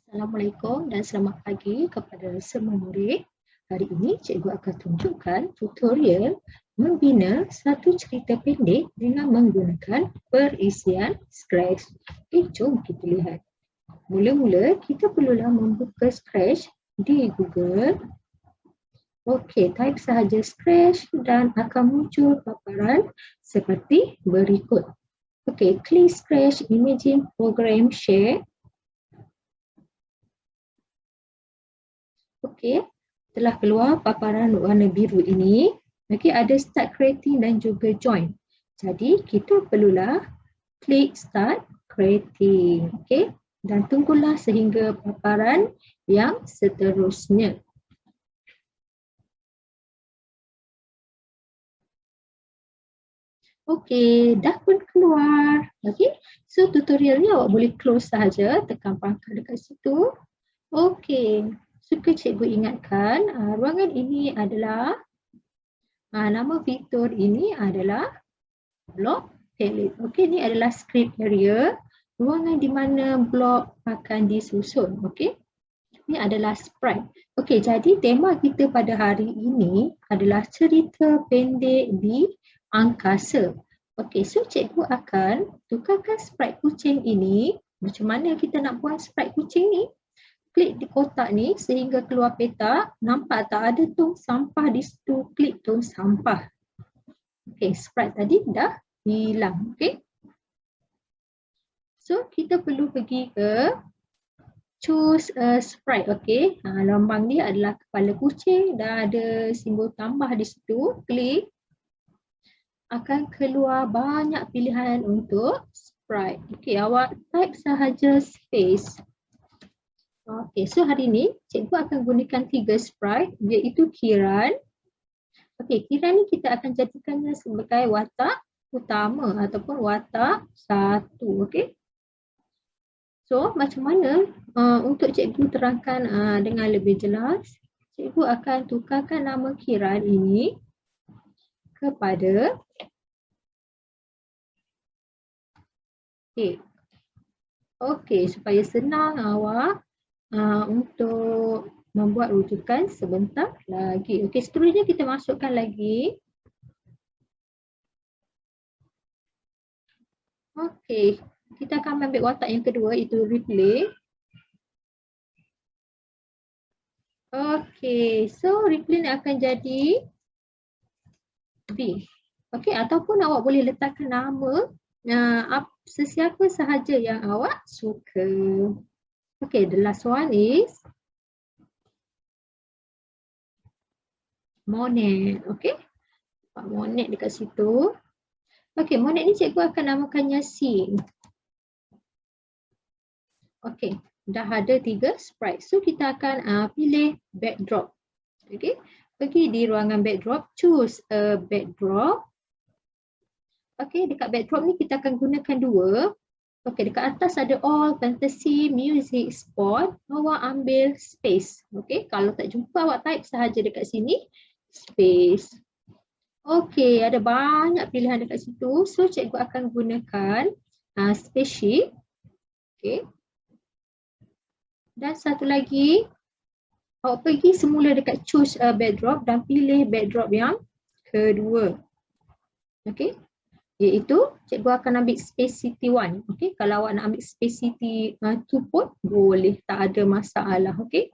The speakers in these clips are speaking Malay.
Assalamualaikum dan selamat pagi kepada semua murid. Hari ini cikgu akan tunjukkan tutorial membina satu cerita pendek dengan menggunakan perisian Scratch. Jom kita lihat. Mula-mula kita perlulah membuka Scratch di Google. Okey, type sahaja Scratch dan akan muncul paparan seperti berikut. Okey, klik Scratch, imagine program share. Okey, telah keluar paparan warna biru ini. Okey, ada start creating dan juga join. Jadi kita perlulah klik start creating. Okey, dan tunggulah sehingga paparan yang seterusnya. Okey, dah pun keluar. Okey, so tutorial ni awak boleh close sahaja, tekan pangkal dekat situ. Okey, suka cikgu ingatkan ruangan ini adalah nama fitur ini adalah block palette. Okey, ini adalah script area, ruangan di mana blok akan disusun. Okey, ini adalah sprite. Okey, jadi tema kita pada hari ini adalah cerita pendek di angkasa. Okey, so cikgu akan tukarkan sprite kucing ini. Macam mana kita nak buat sprite kucing ni? Klik di kotak ni sehingga keluar peta. Nampak tak ada tong sampah di situ? Klik tong sampah. Okey, sprite tadi dah hilang. Okey. So kita perlu pergi ke choose a sprite. Okey. Lambang ni adalah kepala kucing dan ada simbol tambah di situ. Klik. Akan keluar banyak pilihan untuk sprite. Okey, awak type sahaja space. Okey, so hari ni cikgu akan gunakan 3 sprite iaitu Kiran. Okey, Kiran ni kita akan jadikannya sebagai watak utama ataupun watak 1. Okey. So macam mana untuk cikgu terangkan dengan lebih jelas, cikgu akan tukarkan nama Kiran ini kepada A. Okey, supaya senang awak untuk membuat rujukan sebentar lagi. Okey, seterusnya kita masukkan lagi. Okey, kita akan ambil watak yang kedua iaitu replay. Okey, so replay ni akan jadi B. Okey, ataupun awak boleh letakkan nama sesiapa sahaja yang awak suka. Okay, the last one is Monet. Okay, Monet dekat situ. Okay, Monet ni cikgu akan namakannya C. Okay, dah ada 3 sprite. So kita akan pilih backdrop. Okay, pergi di ruangan backdrop, choose a backdrop. Okay, dekat backdrop ni kita akan gunakan 2. Okay, dekat atas ada all, fantasy, music, sport. Awak ambil space. Okay, kalau tak jumpa awak type sahaja dekat sini, space. Okay, ada banyak pilihan dekat situ. So, cikgu akan gunakan spaceship. Okay. Dan satu lagi, awak pergi semula dekat choose a backdrop dan pilih backdrop yang kedua. Okay. Iaitu cikgu akan ambil Space City 1. Okey, kalau awak nak ambil Space City 2 pun boleh, tak ada masalah. Okey.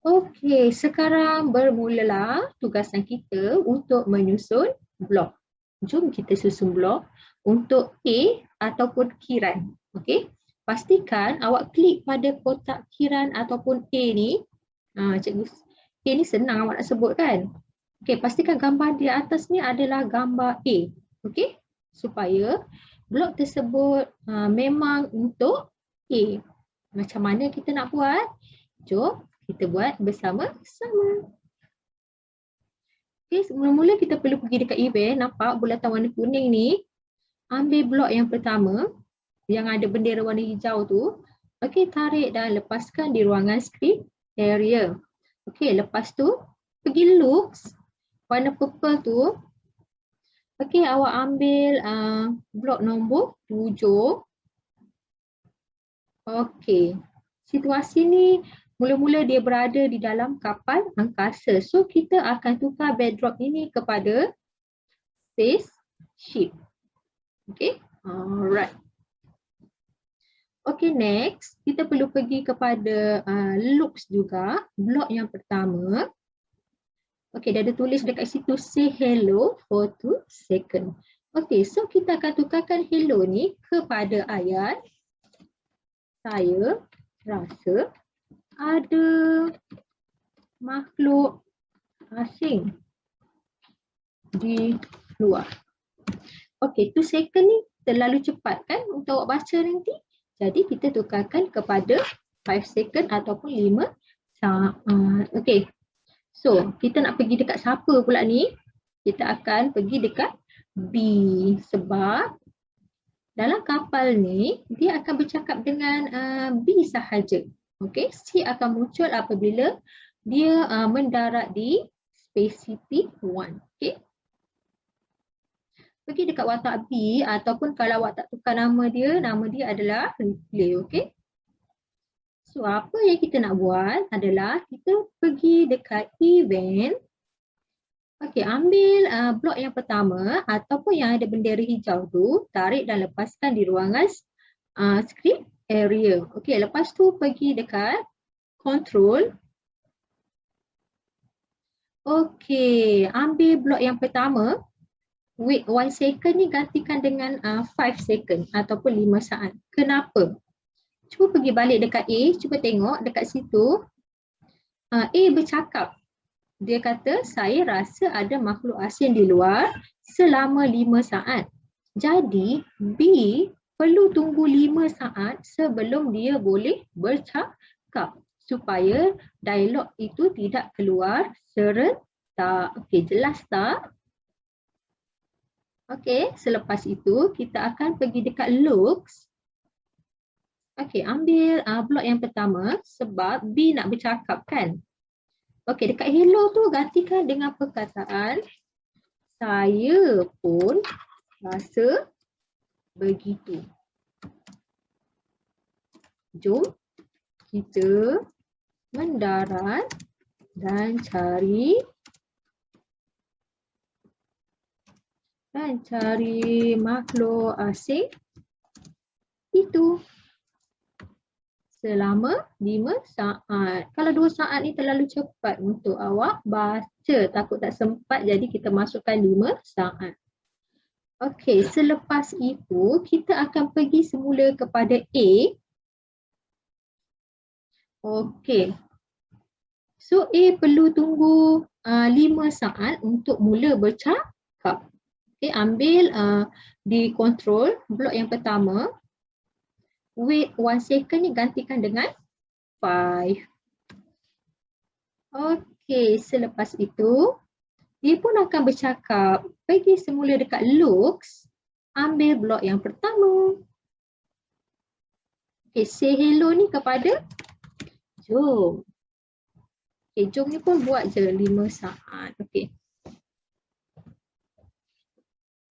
Okey, sekarang bermulalah tugasan kita untuk menyusun blok. Jom kita susun blok untuk A ataupun Kiran. Okey. Pastikan awak klik pada kotak Kiran ataupun A ni. Cikgu A ni senang awak nak sebut kan. Okey, pastikan gambar di atas ni adalah gambar A. Okey, supaya blok tersebut memang untuk A. Macam mana kita nak buat? Jom kita buat bersama-sama. Okey, mula-mula kita perlu pergi dekat event. Nampak bulatan warna kuning ni? Ambil blok yang pertama yang ada bendera warna hijau tu. Okey, tarik dan lepaskan di ruangan script area. Okey, lepas tu pergi looks warna purple tu. Okey, awak ambil blok nombor 7. Okey. situasi ni mula-mula dia berada di dalam kapal angkasa. So kita akan tukar backdrop ini kepada spaceship. Okay, alright. Okay, next kita perlu pergi kepada looks juga, blok yang pertama. Okay, dia ada tulis dekat situ say hello for 2 seconds. Okay, so kita akan tukarkan hello ni kepada ayat saya rasa ada makhluk asing di luar. Okay, 2 second ni terlalu cepat kan untuk awak baca nanti. Jadi kita tukarkan kepada 5 second ataupun 5 saat. Okay, so kita nak pergi dekat siapa pula ni? Kita akan pergi dekat B sebab dalam kapal ni dia akan bercakap dengan B sahaja. Okay, C akan muncul apabila dia mendarat di Spacecity 1. Okay. Pergi dekat watak B ataupun kalau awak tak tukar nama dia adalah replay. Okay. So apa yang kita nak buat adalah kita pergi dekat event. Okay, ambil blok yang pertama ataupun yang ada bendera hijau tu, tarik dan lepaskan di ruangan script area. Okay, lepas tu pergi dekat control. Okay, ambil blok yang pertama. Wait 1 second ni gantikan dengan 5 second ataupun 5 saat. Kenapa? Cuba pergi balik dekat A, cuba tengok dekat situ. A bercakap. Dia kata saya rasa ada makhluk asing di luar selama 5 saat. Jadi B perlu tunggu 5 saat sebelum dia boleh bercakap supaya dialog itu tidak keluar serentak. Okey, jelas tak? Okey, selepas itu kita akan pergi dekat looks. Okey, ambil blok yang pertama sebab B nak bercakap kan. Okey, dekat hello tu gantikan dengan perkataan saya pun rasa begitu. Jom kita mendarat dan cari makhluk asing itu selama 5 saat. Kalau 2 saat ni terlalu cepat untuk awak baca, takut tak sempat, jadi kita masukkan 5 saat. Okey, selepas itu kita akan pergi semula kepada A. Okey. So A perlu tunggu 5 saat untuk mula bercakap. Okay, ambil di control blok yang pertama. Wait 1 second ni gantikan dengan 5. Okey, selepas itu dia pun akan bercakap. Pergi semula dekat looks, ambil blok yang pertama. Okey, say hello ni kepada Jom. Okey, Jom ni pun buat je 5 saat. Okey.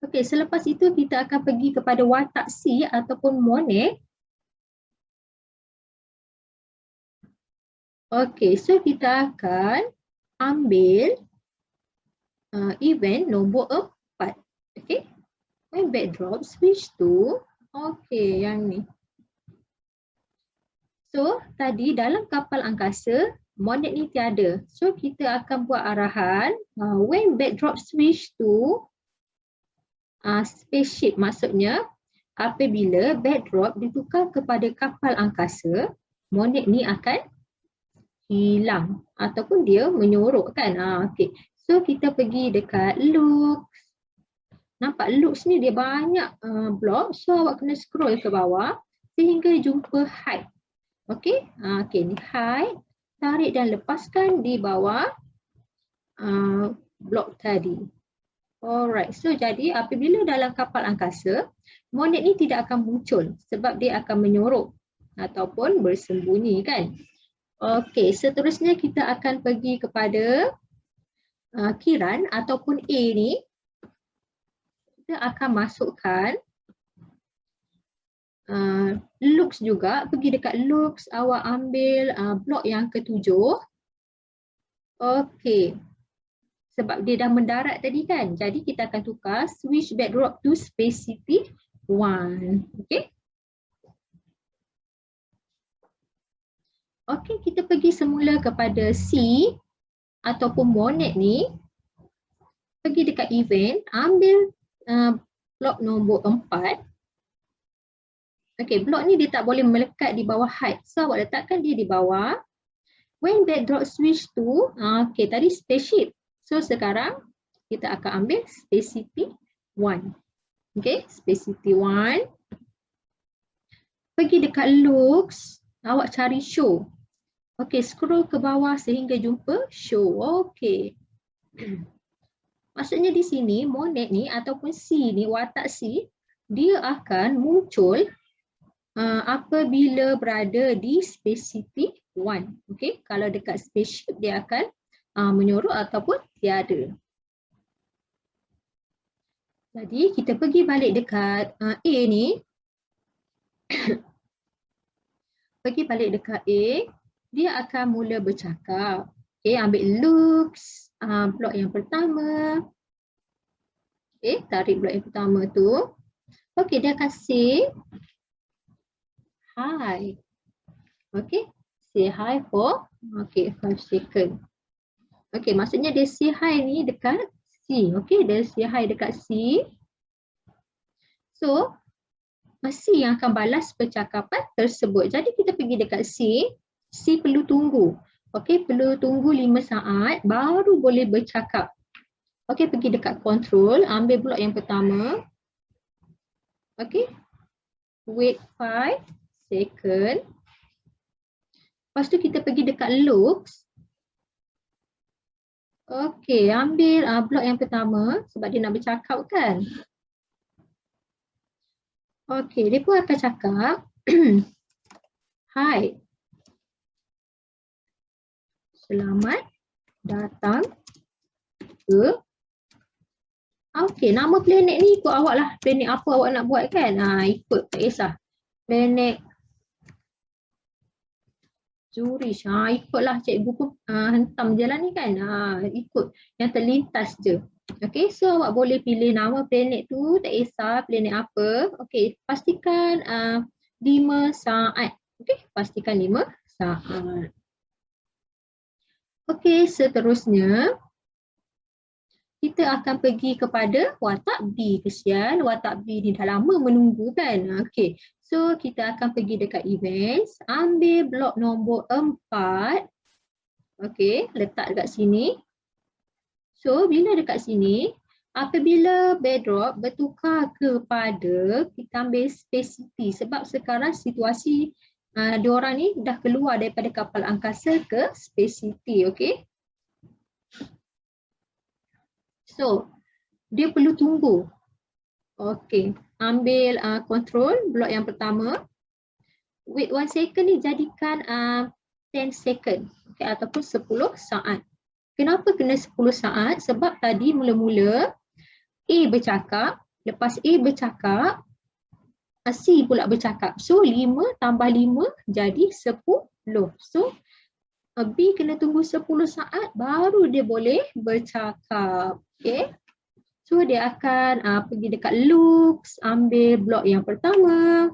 Okey, selepas itu kita akan pergi kepada watak C ataupun Monet. Okey, so kita akan ambil event nombor 4. Okey. When backdrop switch to, okey, yang ni. So, tadi dalam kapal angkasa, Monet ni tiada. So, kita akan buat arahan when backdrop switch to spaceship, maksudnya apabila backdrop ditukar kepada kapal angkasa, Monet ni akan hilang ataupun dia menyorok kan. Okay. So kita pergi dekat looks. Nampak looks ni dia banyak blok, so awak kena scroll ke bawah sehingga jumpa hide. Okay, okay, ni hide, tarik dan lepaskan di bawah blok tadi. Alright, so jadi apabila dalam kapal angkasa, Monet ni tidak akan muncul sebab dia akan menyorok ataupun bersembunyi kan. Okey, seterusnya kita akan pergi kepada Kiran ataupun A ni. Kita akan masukkan looks juga, pergi dekat looks, awak ambil blok yang ketujuh. Okey. Sebab dia dah mendarat tadi kan. Jadi kita akan tukar switch backdrop to spacity 1. Okey. Okey, kita pergi semula kepada C ataupun monet ni. Pergi dekat event, ambil blok nombor 4. Okey, blok ni dia tak boleh melekat di bawah height. So awak letakkan dia di bawah. When backdrop switch to, okey tadi spaceship. So sekarang kita akan ambil spacity 1. Okay, spacity 1. Pergi dekat looks, awak cari show. Okay, scroll ke bawah sehingga jumpa show. Okay. Maksudnya di sini monet ni ataupun C ni, watak C, dia akan muncul apabila berada di spacity 1. Okay, kalau dekat spaceship dia akan menyorot ataupun tiada. Jadi kita pergi balik dekat A ni. Pergi balik dekat A, dia akan mula bercakap. Okay, ambil looks, blok yang pertama. Okay, tarik blok yang pertama tu. Okay, dia akan say hi. Okay, say hi for 5 second. Okay, maksudnya dia say hi ni dekat C. Okay, dia say hi dekat C. So, C yang akan balas percakapan tersebut. Jadi kita pergi dekat C. C perlu tunggu. Okay, perlu tunggu 5 saat baru boleh bercakap. Okay, pergi dekat control, ambil blok yang pertama. Okay, wait 5 second. Lepas tu kita pergi dekat looks. Okay, ambil blok yang pertama sebab dia nak bercakap kan. Okay, dia pun akan cakap, hi, selamat datang ke. Okay, nama planet ni ikut awak lah. Planet apa awak nak buat kan? Ikut, tak kisah. Planet Zurich, ikutlah cikgu pun hentam je lah ni kan. Ikut yang terlintas je. Okay, so awak boleh pilih nama planet tu, tak kisah planet apa. Okay, pastikan 5 saat. Okay, pastikan 5 saat. Okay, seterusnya kita akan pergi kepada watak B. Kesian, watak B ni dah lama menunggu kan. Okay, so kita akan pergi dekat events, ambil blok nombor 4. Okay, letak dekat sini. So, bila dekat sini, apabila backdrop bertukar kepada, kita ambil spacity. Sebab sekarang situasi diorang ni dah keluar daripada kapal angkasa ke spacity. Okay. So, dia perlu tunggu. Okay, ambil control blok yang pertama. Wait 1 second ni jadikan 10 second. Okay, ataupun 10 saat. Kenapa kena 10 saat? Sebab tadi mula-mula A bercakap, lepas A bercakap, C pula bercakap. So 5 tambah 5 jadi 10. So B kena tunggu 10 saat baru dia boleh bercakap. Okay. So dia akan pergi dekat looks, ambil blok yang pertama.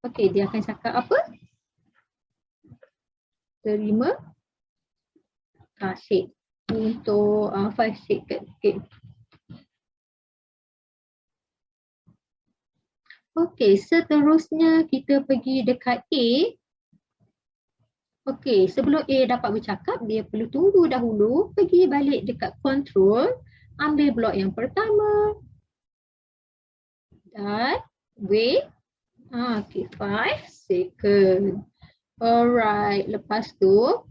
Okay, dia akan cakap apa? Terima kasih untuk 5 second. Okay. Okay, seterusnya kita pergi dekat A. Okay, sebelum A dapat bercakap, dia perlu tunggu dahulu, pergi balik dekat control, ambil blok yang pertama. Dan wait. Okay, 5 second. Alright, lepas tu,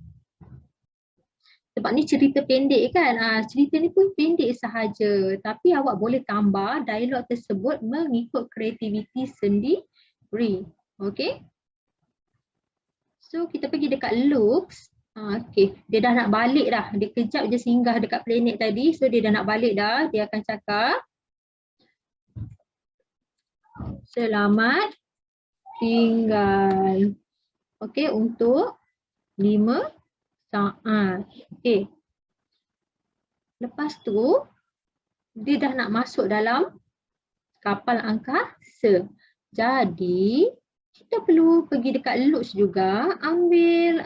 sebab ni cerita pendek kan, cerita ni pun pendek sahaja. Tapi awak boleh tambah dialog tersebut mengikut kreativiti sendiri. Okay. So kita pergi dekat looks. Okay, dia dah nak balik dah. Dia kejap je singgah dekat planet tadi. So dia dah nak balik dah. Dia akan cakap, selamat tinggal. Okey, untuk 5 saat. Okey. Lepas tu, dia dah nak masuk dalam kapal angkasa. Jadi, kita perlu pergi dekat Lutz juga, ambil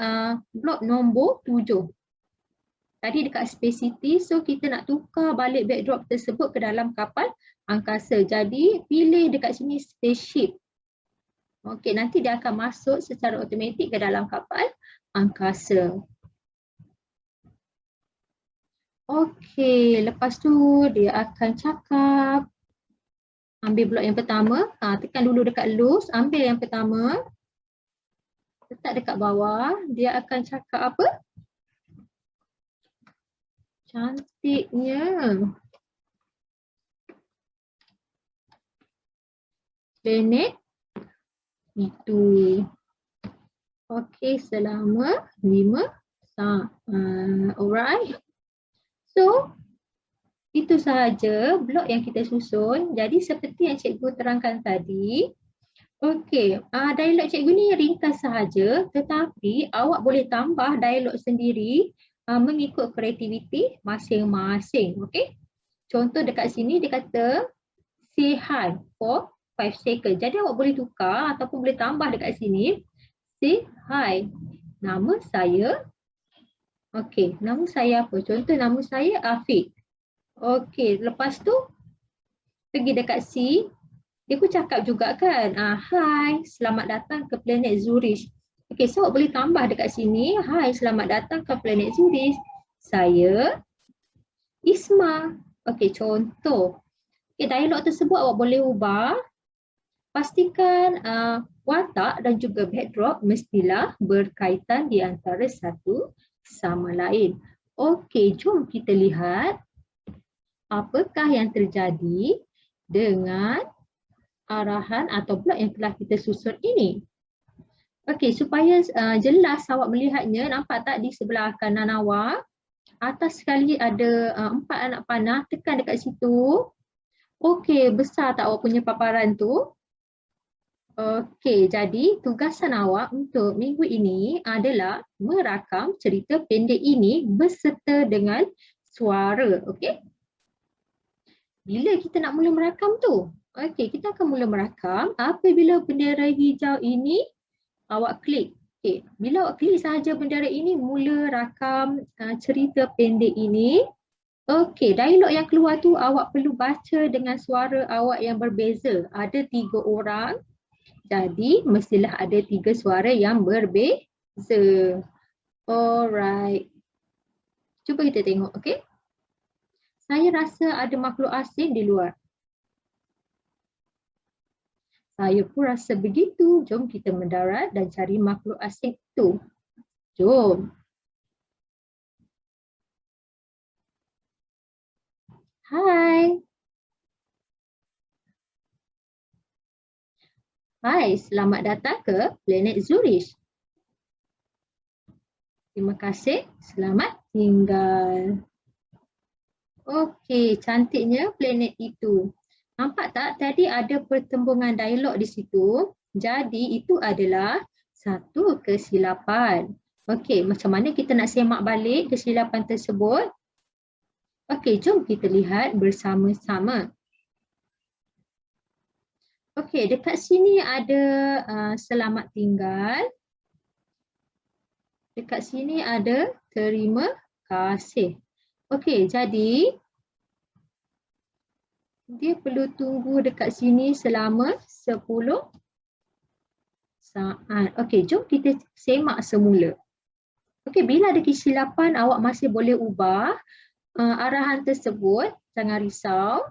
blok nombor 7. Tadi dekat Space City, so kita nak tukar balik backdrop tersebut ke dalam kapal angkasa. Jadi, pilih dekat sini spaceship. Okey, nanti dia akan masuk secara automatik ke dalam kapal angkasa. Okey, lepas tu dia akan cakap, ambil blok yang pertama, tekan dulu dekat loose, ambil yang pertama, letak dekat bawah, dia akan cakap apa? Cantiknya. Planet itu. Okey, selama 5 saat. Alright. So, itu sahaja blok yang kita susun. Jadi seperti yang cikgu terangkan tadi. Okey, dialog cikgu ni ringkas sahaja, tetapi awak boleh tambah dialog sendiri mengikut kreativiti masing-masing. Okey. Contoh dekat sini dia kata say hi for 5 seconds. Jadi awak boleh tukar ataupun boleh tambah dekat sini. Say hi. Nama saya. Okey, nama saya apa? Contoh nama saya Afiq. Okey, lepas tu pergi dekat C. Dia pun cakap juga kan, hi, selamat datang ke planet Zurich. Okey, so awak boleh tambah dekat sini, hi, selamat datang ke planet Zurich. Saya Isma. Okey, contoh. Okey, dialog tersebut awak boleh ubah. Pastikan watak dan juga backdrop mestilah berkaitan di antara satu sama lain. Okey, jom kita lihat apakah yang terjadi dengan arahan atau blok yang telah kita susun ini. Okey, supaya jelas awak melihatnya, nampak tak di sebelah kanan awak? Atas sekali ada 4 anak panah, tekan dekat situ. Okey, besar tak awak punya paparan tu? Okey, jadi tugasan awak untuk minggu ini adalah merakam cerita pendek ini beserta dengan suara. Okey? Bila kita nak mula merakam tu? Okey, kita akan mula merakam apabila bendera hijau ini awak klik. Okey, bila awak klik sahaja bendera ini, mula rakam cerita pendek ini. Okey, dialog yang keluar tu awak perlu baca dengan suara awak yang berbeza. Ada 3 orang. Jadi, mestilah ada 3 suara yang berbeza. Alright. Cuba kita tengok, okey? Saya rasa ada makhluk asing di luar. Saya pun rasa begitu. Jom kita mendarat dan cari makhluk asing itu. Jom. Hai. Hai, selamat datang ke planet Zurich. Terima kasih. Selamat tinggal. Okey, cantiknya planet itu. Nampak tak tadi ada pertembungan dialog di situ. Jadi itu adalah satu kesilapan. Okey, macam mana kita nak semak balik kesilapan tersebut? Okey, jom kita lihat bersama-sama. Okey, dekat sini ada selamat tinggal. Dekat sini ada terima kasih. Okey, jadi dia perlu tunggu dekat sini selama 10 saat. Okey, jom kita semak semula. Okey, bila ada kesilapan awak masih boleh ubah arahan tersebut. Jangan risau.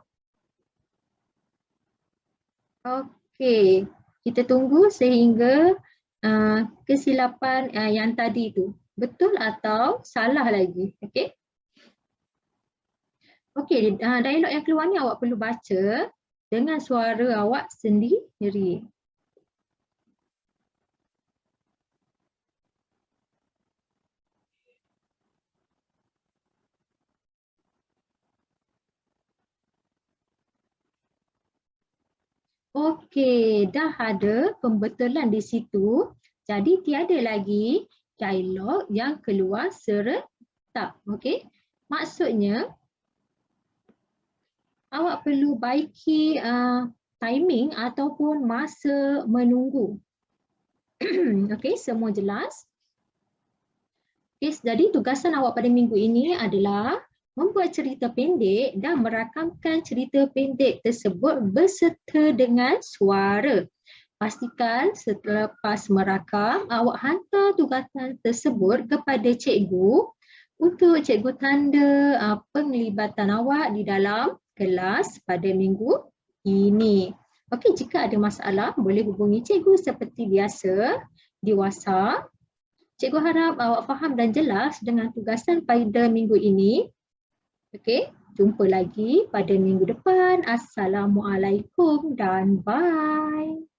Okey, kita tunggu sehingga kesilapan yang tadi tu betul atau salah lagi. Okey. Okey, dialog yang keluar ni awak perlu baca dengan suara awak sendiri. Okey, dah ada pembetulan di situ. Jadi tiada lagi dialog yang keluar serentak. Okey. Maksudnya awak perlu baiki timing ataupun masa menunggu. Okey, semua jelas? Okay, jadi tugasan awak pada minggu ini adalah membuat cerita pendek dan merakamkan cerita pendek tersebut berserta dengan suara. Pastikan selepas merakam, awak hantar tugasan tersebut kepada cikgu untuk cikgu tanda penglibatan awak di dalam kelas pada minggu ini. Okey, jika ada masalah boleh hubungi cikgu seperti biasa di WhatsApp. Cikgu harap awak faham dan jelas dengan tugasan pada minggu ini. Okey, jumpa lagi pada minggu depan. Assalamualaikum dan bye.